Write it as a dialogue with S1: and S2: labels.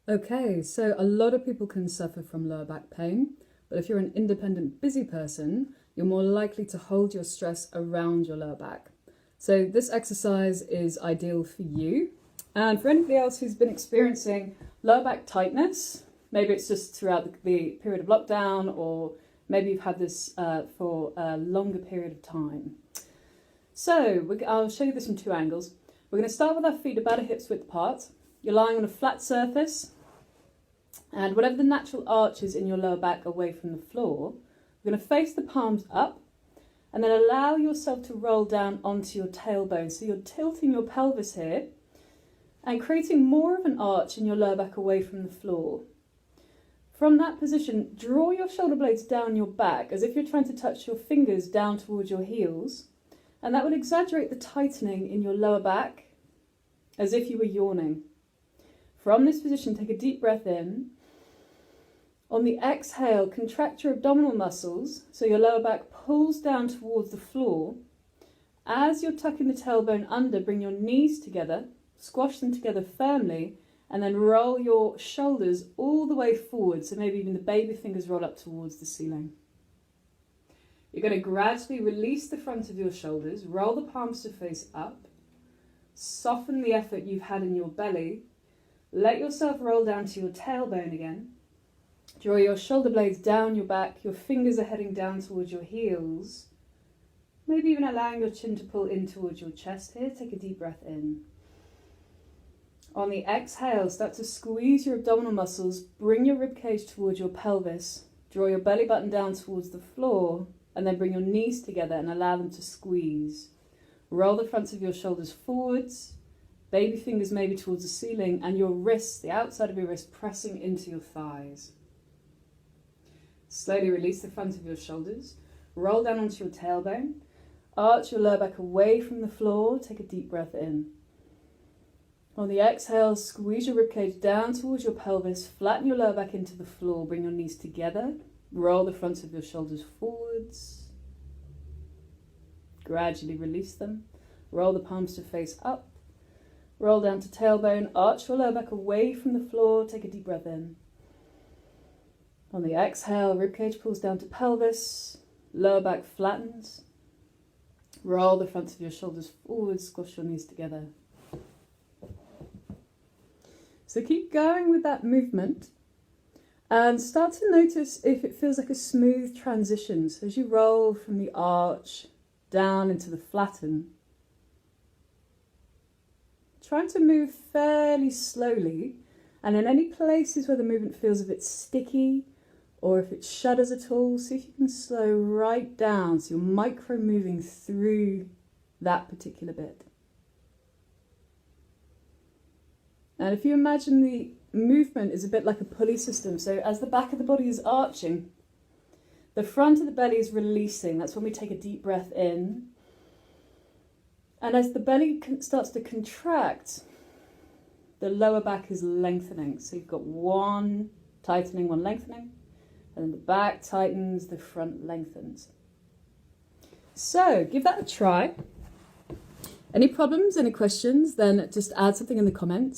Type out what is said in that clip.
S1: Okay, so a lot of people can suffer from lower back pain, but if you're an independent, busy person, you're more likely to hold your stress around your lower back. So this exercise is ideal for you. And for anybody else who's been experiencing lower back tightness, maybe it's just throughout the period of lockdown, or maybe you've had this for a longer period of time. So I'll show you this from two angles. We're going to start with our feet about a hip's width apart. You're lying on a flat surface, and whatever the natural arch is in your lower back away from the floor, we're going to face the palms up and then allow yourself to roll down onto your tailbone. So you're tilting your pelvis here and creating more of an arch in your lower back away from the floor. From that position, draw your shoulder blades down your back as if you're trying to touch your fingers down towards your heels, and that will exaggerate the tightening in your lower back as if you were yawning. From this position, take a deep breath in. On the exhale, contract your abdominal muscles so your lower back pulls down towards the floor. As you're tucking the tailbone under, bring your knees together, squash them together firmly, and then roll your shoulders all the way forward, so maybe even the baby fingers roll up towards the ceiling. You're going to gradually release the front of your shoulders, roll the palms to face up, soften the effort you've had in your belly, let yourself roll down to your tailbone again. Draw your shoulder blades down your back, your fingers are heading down towards your heels. Maybe even allowing your chin to pull in towards your chest here. Take a deep breath in. On the exhale, start to squeeze your abdominal muscles, bring your ribcage towards your pelvis, draw your belly button down towards the floor, and then bring your knees together and allow them to squeeze. Roll the fronts of your shoulders forwards, baby fingers maybe towards the ceiling, and your wrists, the outside of your wrist, pressing into your thighs. Slowly release the front of your shoulders, roll down onto your tailbone, arch your lower back away from the floor, take a deep breath in. On the exhale, squeeze your ribcage down towards your pelvis, flatten your lower back into the floor, bring your knees together, roll the fronts of your shoulders forwards, gradually release them, roll the palms to face up, roll down to tailbone, arch your lower back away from the floor, take a deep breath in. On the exhale, ribcage pulls down to pelvis, lower back flattens, roll the fronts of your shoulders forward, squash your knees together. So keep going with that movement and start to notice if it feels like a smooth transition. So as you roll from the arch down into the flatten, trying to move fairly slowly, and in any places where the movement feels a bit sticky or if it shudders at all, see if you can slow right down so you're micro moving through that particular bit. And if you imagine the movement is a bit like a pulley system, so as the back of the body is arching, the front of the belly is releasing. That's when we take a deep breath in. And as the belly starts to contract, the lower back is lengthening. So you've got one tightening, one lengthening, and then the back tightens, the front lengthens. So give that a try. Any problems, any questions, then just add something in the comments.